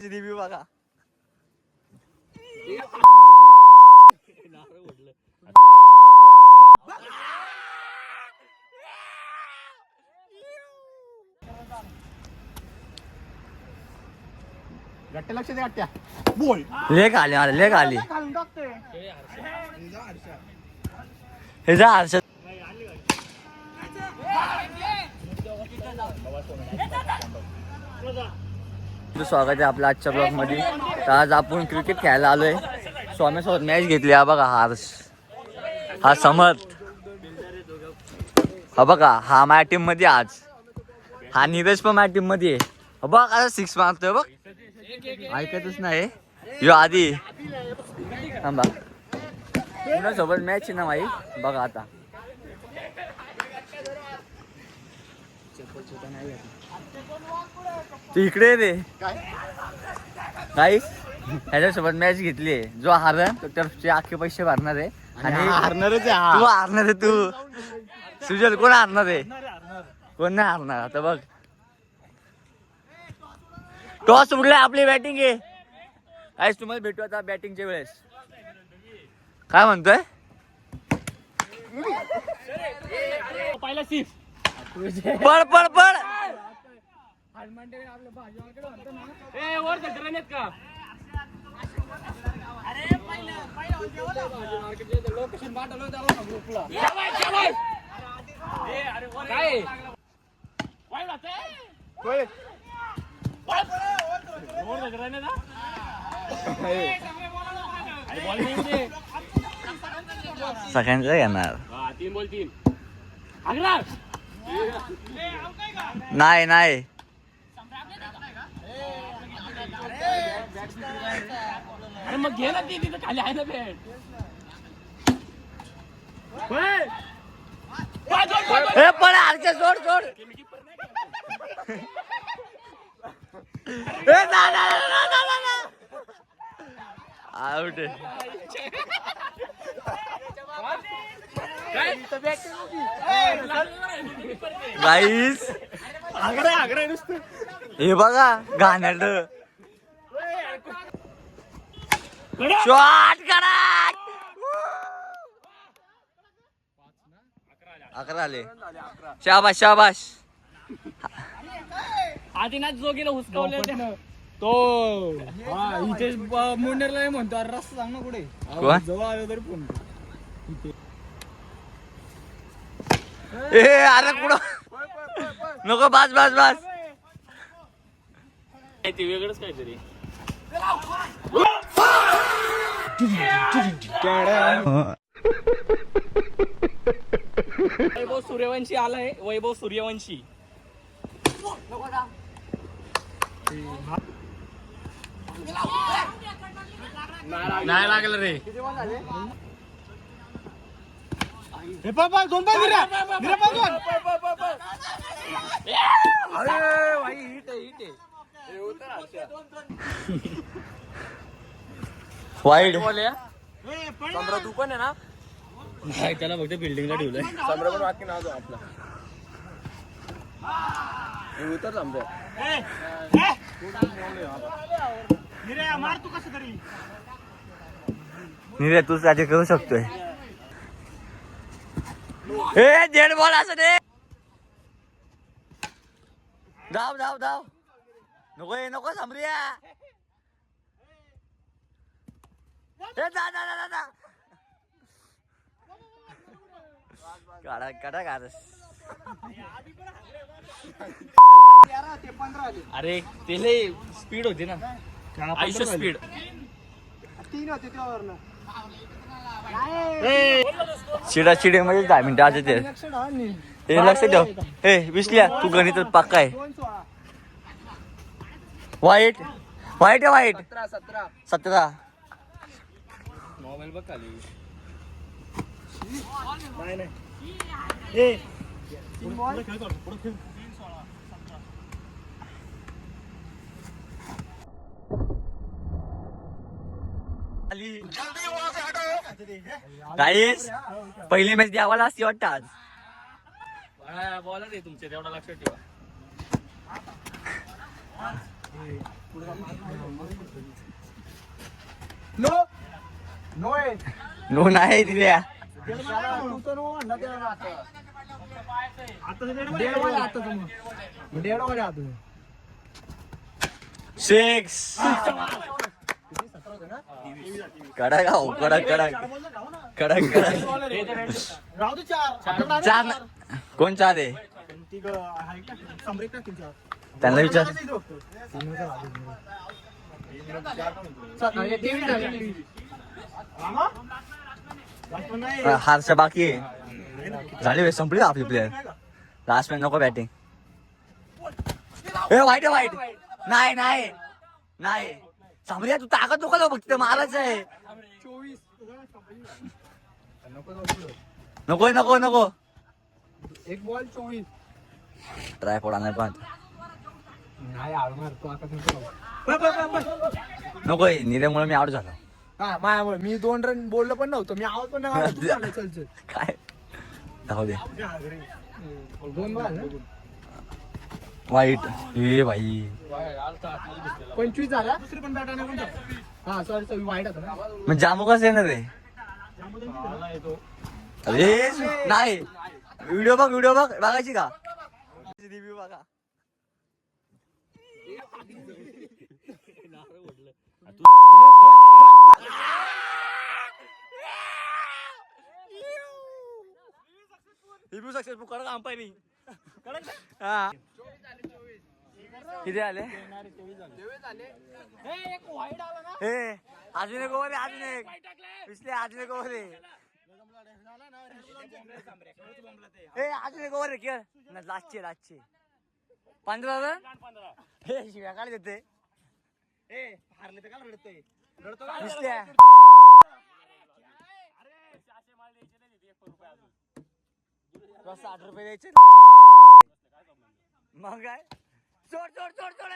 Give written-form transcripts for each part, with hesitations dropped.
Review बघा. गट्ट्या लक्ष दे गट्ट्या. बोल. लेख आली मला लेख आली. घालून टाकतोय. हे जा हर्षद. स्वागत आहे आपल्या आजच्या ब्लॉग मध्ये. तर आज आपण क्रिकेट खेळायला आलोय. स्वामीसोबत मॅच घेतली. हा बघा हर्ष, हा समर्थ, हा बघा हा माझ्या टीम मध्ये. आज हा नीरज पण माझ्या टीम मध्ये आहे. बघ आता 6 मारतोय बघ. ऐकतच नाही यो आधी. थांबा सोबत मॅच आहे ना माई. बघा आता तू इकडे रे. गाईस ह्याच्यासोबत मॅच घेतली आहे. जो हारण तो त्याचे अख्खे पैसे भरणार आहे. आणि हारणारच तू हारणार आहे. तू सुजल कोण हारणार आहे? कोण नाही हारणार. आता बघ टॉस उडलाय. आपली बॅटिंग आहे. गाईस तुम्हाला भेटू आता बॅटिंगच्या वेळेस. काय म्हणतोय? पहिला सिक्स. पळ पळ पळ. ए वर रन आहेत का? अरे लोकेशन पाठवलं त्याला ग्रुपला. काय सगळ्यांचं येणार. 3 बॉल 3. नाही नाही अरे मग घे ना ती तिथं खाली आहे ना बॅट. हे पण आरच्या सोड सोड. ए ना ना ना ना ना. आउट. गाईस आग्रा नुसतं. हे बघा घाणेरड शॉट करा. 11 आले. शाबाश शाबाश. आदिनाथ जोगीला हुसकावलं तो. इथे मुंडेरला म्हणतो. अरे रस्ता सांग ना कुठे जवळ आलो तरी फोन. ए अरे कुठं नको. बास बास बास. ते वेगळंच काहीतरी. वैभव सूर्यवंशी आलाय. वैभव सूर्यवंशी. नाही लागलं रे. हे पापा 2 पाय दिरा दिरा पाय 2. अरे भाई हिट आहे. हे उतर हर्षा. वाईड सम्राट तू पण आहे ना? नाही त्याला फक्त बिल्डिंगला ठेवलंय. सम्राट पण वाटकी नाव आपला. हे उतर सम्राट. मार तू कसं तरी. नीरे तू त्याचे करू शकतोय. ए डेड बॉल असं दे. धाव धाव धाव. नको नको समरिया. ए जा जा जा जा. काढा काढा काढ. अरे ते लय स्पीड होती ना. आयुष्य स्पीड 3 होते त्यावर. चिडा चिडे मध्ये 10 मिनिटं आज ते. हे लक्ष ठेव. ए विसल्या तू गणित पक्का आहे. वाईट वाईट आहे. वाईट 17. मोबाईल बघ खाली. गाईस पहिली मॅच द्यावाला असती वाटतं आज. बॉलर आहे तुमचे तेवढा लक्षात ठेवा. नो नो आहे नो नाही दिल्या. सिक्स. कडक हो, कडक कडक कडक कडक. चार कोण चार आहे त्यांना विचार. हारच्या बाकी आहे. झाली वेळ संपली आपली प्लेअर. लास्ट मॅच नको बॅटिंग. ए वाईट आहे वाईट. नाही नाही नाही सांभल्या तू ताकद नको बघ तिथं मारायचं आहे. नको नको नको. एक बॉल 24. ट्राय फोडा नाही पण नको. निरेमुळे मी आउट झालो. हा माझ्यामुळे मी 2 रन बोललो पण नव्हतो. मी आवाज पण नाही. चल चल काय जाऊ दे. 2 बॉल वाईट. ए भाई 25 झाला. दुसरी पण बॅट नाही. हा सॉरी वाईट होता ना. मग जामू कसं येणार रे. अरे नाही. व्हिडिओ बघ बघायची का. रिव्ह्यू बघा. रिव्ह्यू सक्सेसफुल करा अंपायरिंग. हा किती आले. हे अजून एक ओव्हर आहे. अजून एक पिछले अजून एक ओव्हर आहे. अजून एक ओव्हर आहे. खेळ लास्टचे 15 रन. हे शिव्या काढ देते. हारले तर का रडतोय. दिसल्या. ₹60 द्यायचे मग काय. चोड चोड चोड चोड.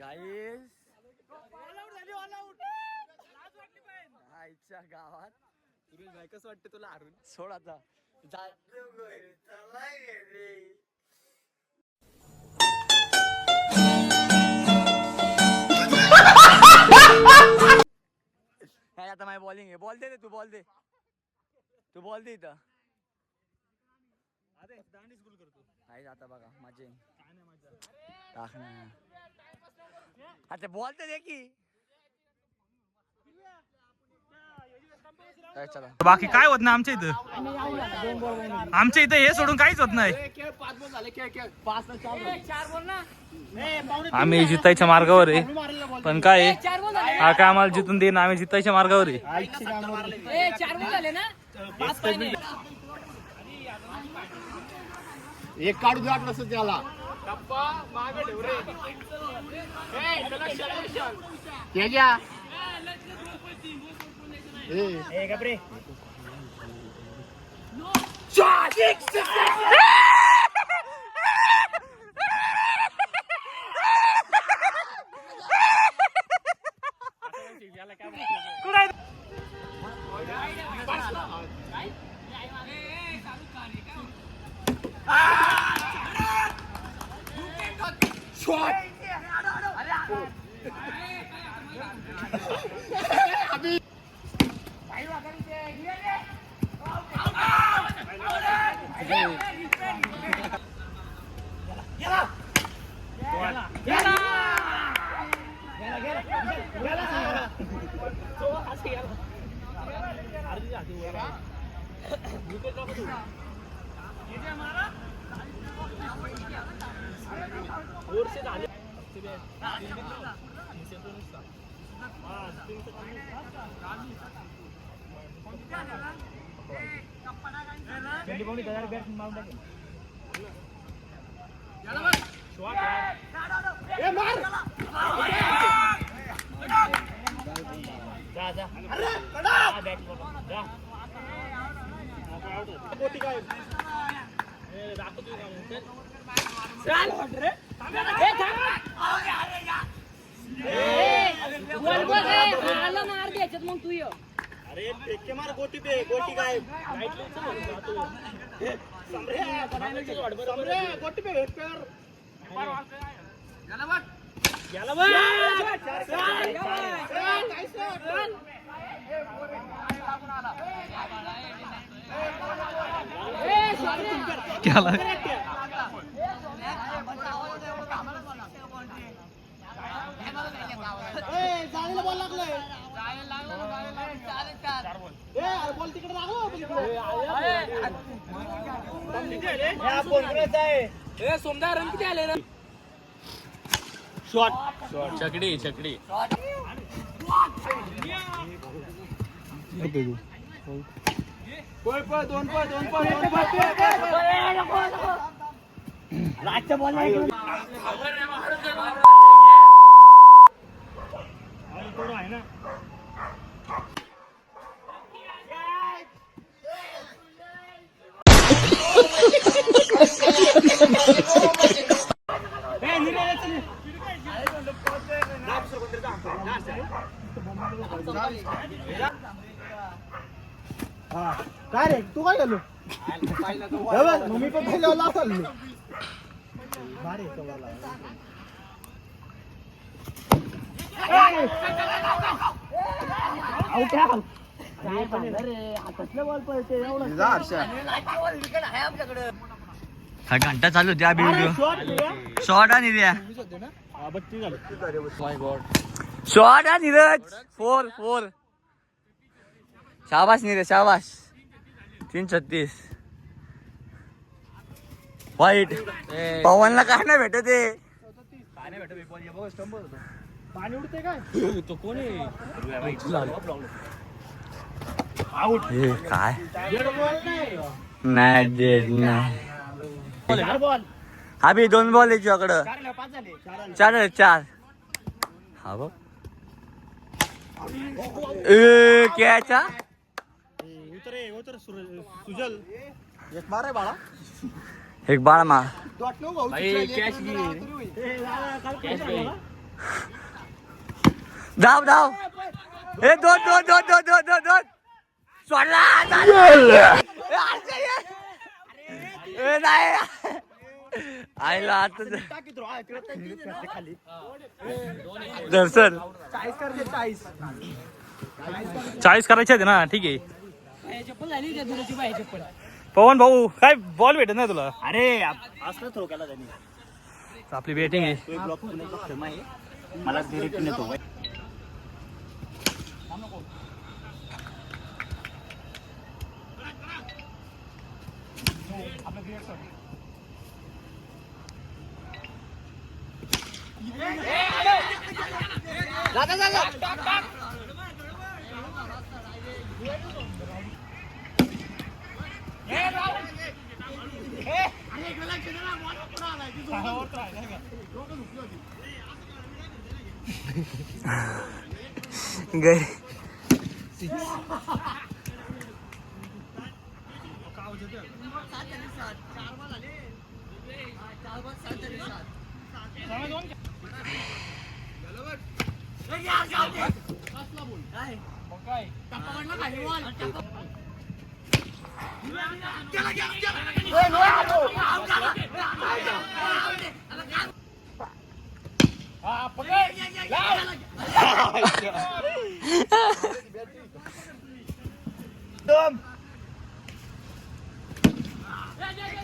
गाईस आईच्या गावात. कसं वाटतं तुला हारून. सोड आता. आता माझी बॉलिंग आहे. बॉल दे. तू बॉल दे इथं. आता बघा माझे टाक ना. आता बॉल तर दे की. चला बाकी काय होत नाही आमच्या इथं. आमच्या इथं हे सोडून काहीच होत नाही. आम्ही जितायच्या मार्गावर आहे. पण काय आहे, हा काय आम्हाला जितून देईन. आम्ही जितायच्या मार्गावर आहे. एक काढू द्या कसं त्याला. अरे फेके मार गोटी पे गोटी काय गोटी पे बॉल लागलाय बॉल तिकडे सोमदार रन किती आले शॉट चकडी चकडी दोन लास्टच्या बॉल आहे ना काय रे तू काय झालो मी पण पहिल्याला असाल हा घंटा चालू द्या शॉर्ट आणि द्या शॉर्ट आणि नीरज 4 शाबाश नीरज शाबाश 336 वाईट पवनला काय नाही भेटत आहे पाणी उडते काय तो कोण आहे हे काय नाही देत नाही हा बी 2 बॉल आहे तुझ्याकडं 4 हा बघ क्याचा उतर सुजल एक मार आहे बाळा एक बाळा मा धाव हे दोन सोडला नाही आईला आता दर्शन 40 करायचे आहेत ना ठीक आहे पवन भाऊ काय बॉल भेटत नाही तुला अरे असं थ्रो केला त्यांनी आपली बॅटिंग आहे मला डिरेक्ट नेतो गई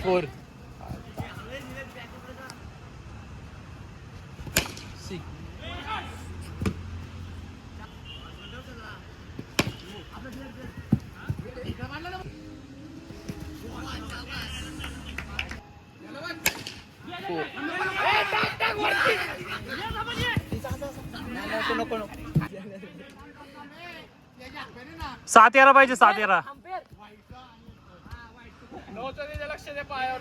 फोर सात यायला पाहिजे 7 यायला लक्ष दे पायावर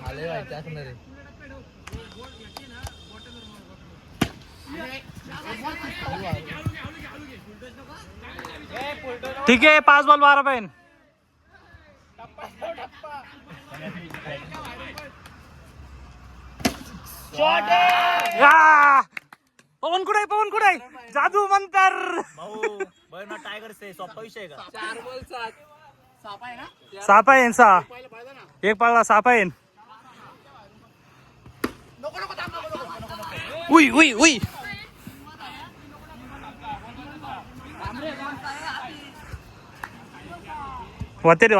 ठीक आहे 5 बॉल 12 पाहिजे पवन कुठे जादू मंतर टायगर से सोपा विषय का 4 बॉल 7 सापा आहे ना सापा येईन सहा एक पाळला सापा येईन उई उई उई वाते रे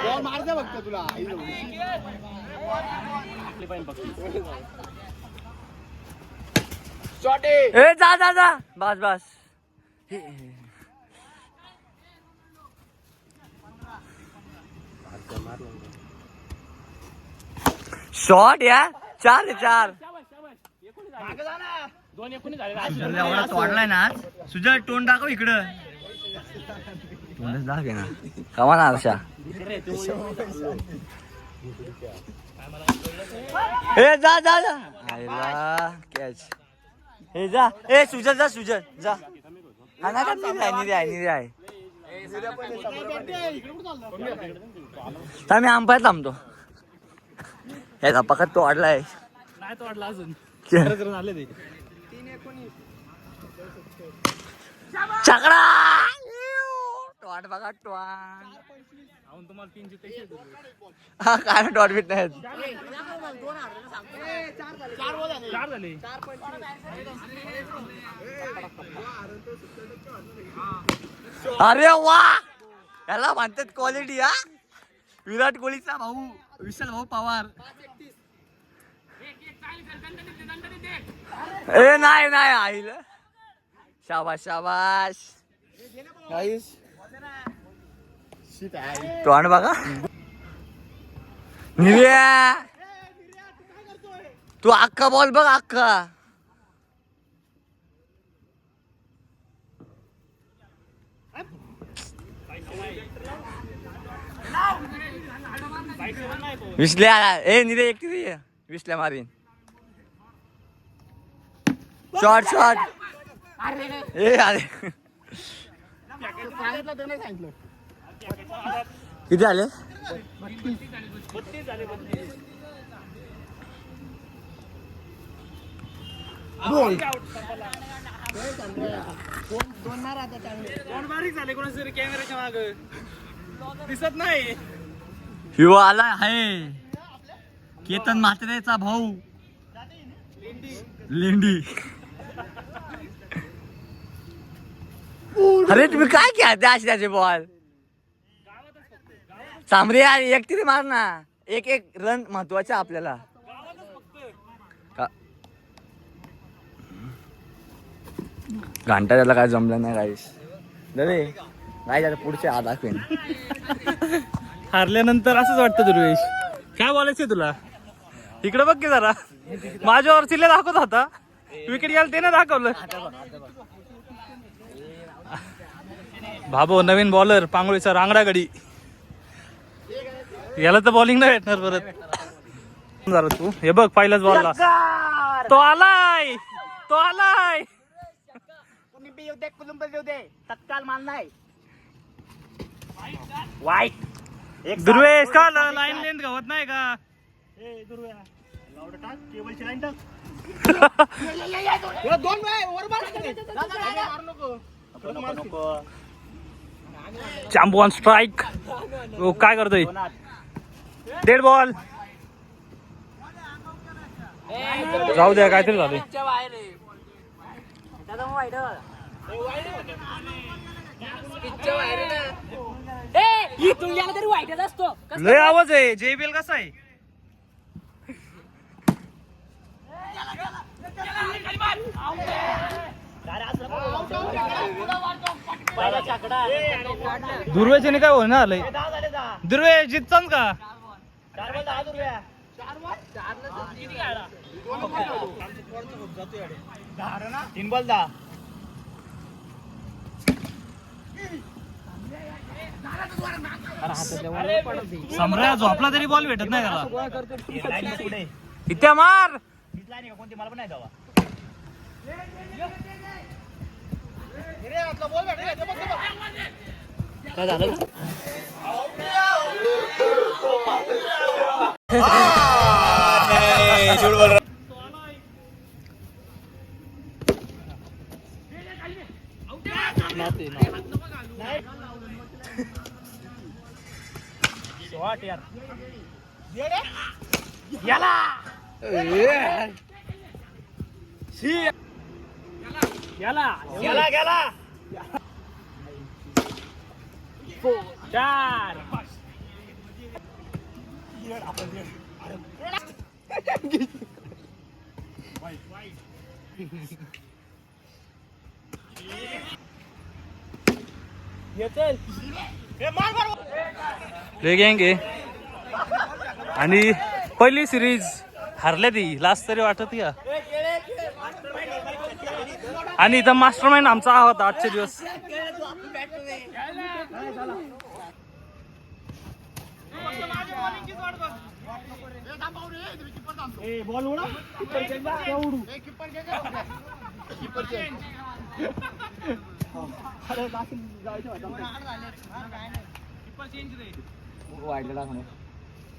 बॉल मारते बघतो तुला ए जा बस शॉट या 4 तोडलाय ना सुजय तोंड दाखव इकडं तोंडच दाखव ना कमा ना आरशा ए जा आयला कॅच हे जा ए सुजय जा हा ना निधी आहे मी अंपायर थांबतो हे पकड तो वाढलाय नाही तो वाटला अजून आले ते चकडा टॉट बघा तुम्हाला 3 जिते हा काय टॉट बीट नाही 4 झाले अरे वा याला म्हणतात क्वालिटी हा विराट कोहलीचा भाऊ विशाल भाऊ पवार ए नाही आईल शाबाश तोंड बघा निव्या तू अख्खा बॉल बघ अख्खा विसल्या ए निरे एकटी विसल्या मारीन शॉट ए अरे किती आले 32 झाले दोन बारीक झाले कोणाच तरी कॅमेराच्या माग दिसत नाही ह्यो आला आहे केतन म्हात्रेचा भाऊ लेंडी अरे तुम्ही काय खेळते अशी त्याचे बॉल सामरे यार एक तरी मार ना एक रन महत्वाचे आपल्याला घंटा त्याला काय जमलं नाही गाईस दरे नाही आता पुढचे आ दाखवेन हारल्यानंतर असंच वाटतं दुर्वेश काय बोलायचंय तुला इकडे बघ की जरा माझ्यावर चिल्ले दाखवत होता विकेट गेला ते ना दाखवलं भाबो नवीन बॉलर पांगोळीचा रांगडा गडी याला तर बॉलिंग नाही भेटणार परत जरा तू हे बघ पहिलाच बॉलला तो आलाय तत्काल मान नाही वाईट दुर्वेश का लाईन लेंथ गवत नाही का केबलची लाईन टाक दोन नको चॅम्पियन स्ट्राईक काय करतोय डेड बॉल जाऊ द्या काहीतरी झाले लय आवाज आहे JBL कसा आहे दुर्वेशने काय होणार आलंय दुर्वेश जितचाच का तीन बॉल 10 सम्राट झोपला तरी बॉल भेटत नाही त्याला पुढे इथे मार कोणती मला पण नाही दावा काय झालं? ले गँगे आणि पहिली सिरीज हरल्या ती लास्ट तरी वाटत का. आणि इथं मास्टरमाइंड आमचा हा होता आजचे दिवस. बॉल उडा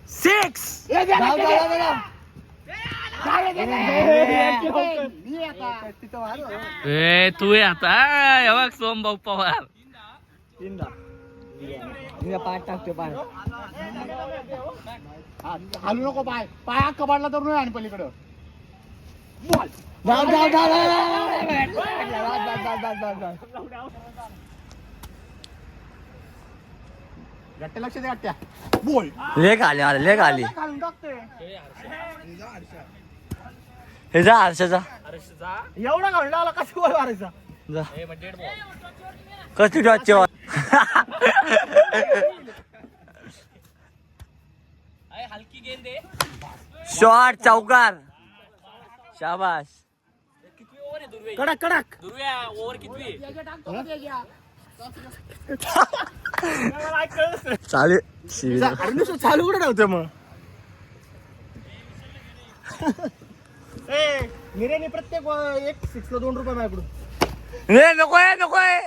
सिक्स. तू ये आता बघ सोमभाऊ पवार पाय टाकतो पाय हालू नको पाय पाय कबाडला तर नाही आणि पलीकडं बॉल गट्ट्या लक्ष दे गट्ट्या बोल लेख आली मला लेख आली. घालून टाकतोय हे जा हर्षाचा एवढा घालून आला कशी बॉल मारायचा. जा कशी डॉटचे शॉट चौकार शाबाश. कडक कडक चालेल चालू कुठे नव्हतं मग. निरेने प्रत्येक एक 6 ला 2 रुपये माझ्याकडून. नकोय नकोय.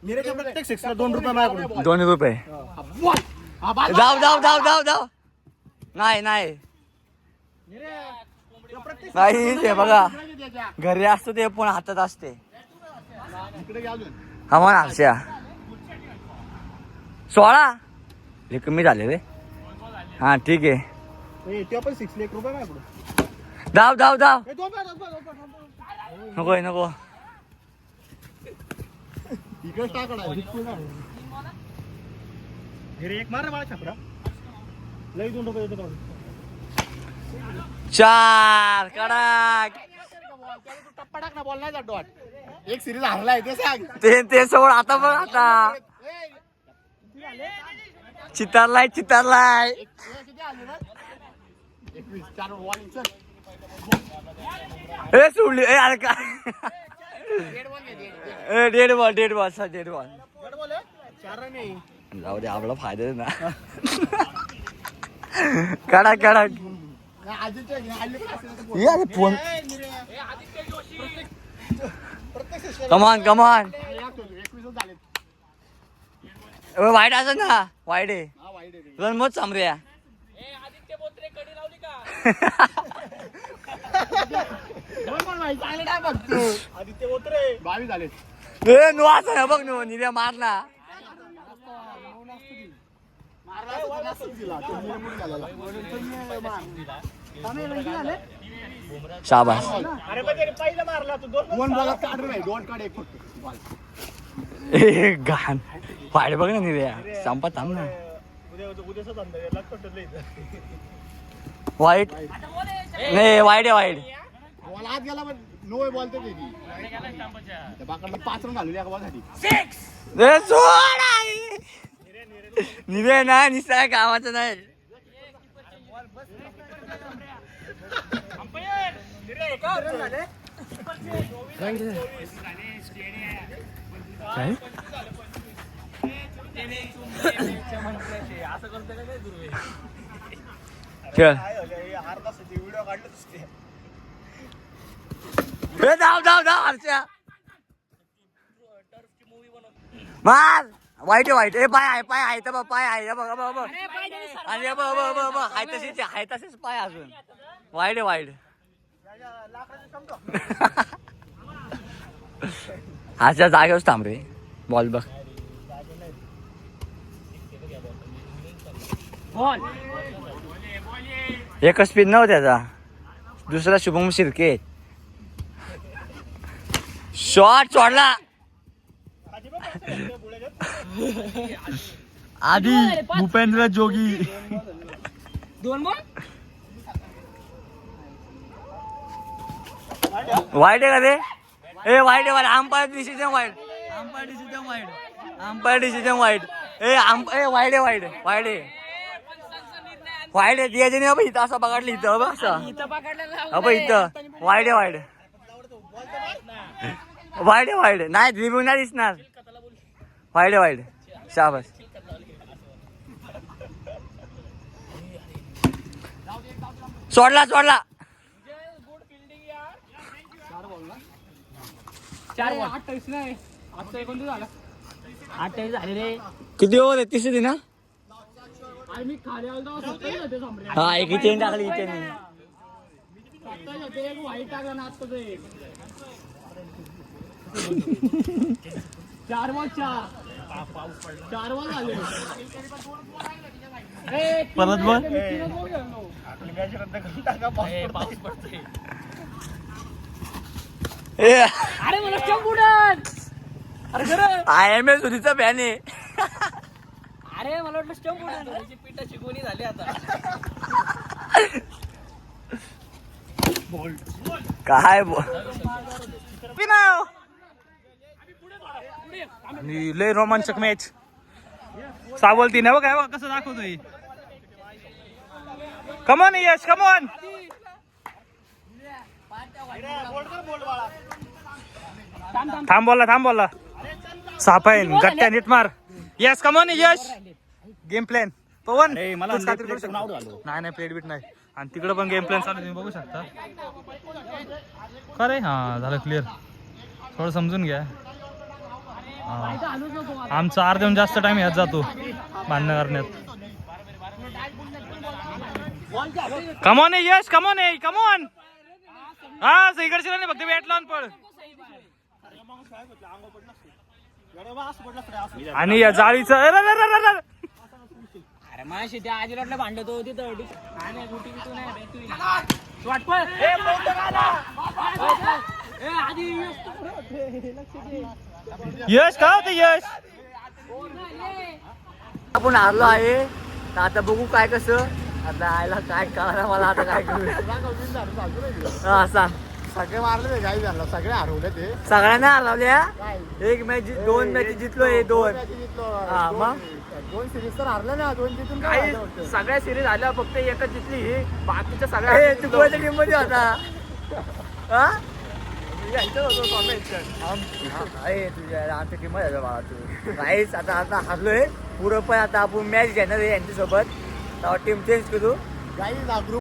निरेच्या प्रत्येक 6 ला 2 रुपये माझ्याकडून. 2 रुपये जाऊ जाऊ जाऊ जाऊ जाऊ. नाही नाही नाही ते बघा घरी असतो ते पण हातात असते. हा मग हर्षा 16 हे कमी झाले रे. हा ठीक आहे ते पण 6 ला 1 रुपये माझ्याकडून. धाव धाव धाव नको नको. इकडेच टाकडा एक मार मला छापरा लई 2 रुपये देतो. 4 कडक. टप्पा टाक ना बॉल नाही जात डॉट. एक सिरीज हरलाय ते सांग. ते सोड आता बघ आता चितारलाय चितारलाय. किती आले ना 21 4 बॉल चल. ए सोडली ए अरे का dead ball dead ball sir dead ball. जाऊ दे आपला फायदा आहे ना. कडक कडक फोन कमान कमान. वाईट असं ना वाईट आहे रन मत सामऱ्या. आदित्य बोत्रे 22 झाले. नो असं बघ नो निऱ्या मारला. शाबास. अरे पहिला मारला तू 2 बॉलात काढ नाही 2 काढ एक फक्त. ए घाण वाईट बघ ना निऱ्या संपा थांब ना. वाईट नाही वाईट आहे वाईट. बॉल आत गेला पण नो बॉल तर गेली. त्या बाकडला 5 रन घालवले एका बॉलसाठी. निरे ना निसर्ग कामाचं नाही. काय खेळ धाव धाव धाव हर्षा. मार वाईट आहे वाईट. ए पाय आहे पाय आहे तर बघ पाय आहे हे बघ हे बघ हे बघ. आणि हे बघ हे बघ हे बघ हे बघ आहे तशीच आहे तसेच पाय अजून वाईट आहे वाईट. हाच्या जागेवर थांब रे बॉल बघ. एकच स्पिन नव्हता त्याचा दुसरा शुभम शिर्के शॉट सोडला. आधी भूपेंद्र जोगी 2 बॉल वाईट आहे का ते. ए वाईट आहे वाईट. अंपायर डिसिजन वाईट. अंपायर डिसिजन वाईट. अंपायर डिसिजन वाईट. ए वाईट आहे वाईट वाईट आहे वाईट आहे. द्यायचे नाही बाबा इथं असं बघाडलं इथं बघ असं अबा इथं वाईट आहे वाईट वाईट आहे वाईट नाही रिव्ह्यू नाही दिसणार. वाईट आहे वाईट शाबास. सोडला सोडला. 28 नाही आता 29 झाला. 28 झाले रे. किती ओव्हर आहे तिसरी ना. अरे मी खाली आलो तेव्हा 27 होते सम्राट. हा एक चेन टाकली चेन. 27 होते एक वाईट टाकला ना आत्ताच एक. 4 बॉल 4 बॉल झाले. परत बॉल. अरे मला स्टंप उडन. अरे खरं IMA सुधीचा फॅन आहे. अरे मला वाटलं स्टंप उडन. पिठाची गोणी झाली आता. काय आणि लय रोमांचक मॅच. सावलती ना बघ कसं दाखवतोय. कमॉन यश कमॉन. थांब बोलला सापायन गट्ट्या नीट मार. यस कमॉन यश. गेम प्लॅन पवन तूच काहीतरी करू शकतो. नाही प्लेट बीट नाही. आणि तिकडे पण गेम प्लॅन चालू तुम्ही बघू शकता. खरे हा झालं क्लिअर. थोडं समजून घ्या. आमचा अर्ध्याहून जास्त टाइम यात जातो भांडणं करण्यात. कमॉन यश कमॉन कमॉन. हा इकडचे नाही फक्त बॅट लावून पळ. आणि या जाळीचं अरे माझी त्या आजीला भांडतो तिथं. यश का होते यश. आपण हारलो आहे तर आता बघू काय कसं. आता आयला काय कळणार मला आता काय करू. हा सांग. सगळे मारले गाई झालं सगळे हरवले ते. सगळ्यांना हरवल्या. एक मॅच 2 मॅच जितलोय 2. हा मग 2 सिरीज तर हरले ना. 2 जिंकून काही सगळ्या सिरीज आल्या फक्त एकच जिंकली ही. बाकीच्या सगळ्या तू कोणत्या टीम मध्ये होता. हा तुझ्या आमच्या टीम मध्ये बाबा तू काहीच. आता हरलोय पुरं पण आता आपण मॅच घेणार आहे यांच्यासोबत. टीम चेंज करू. गाई ग्रुप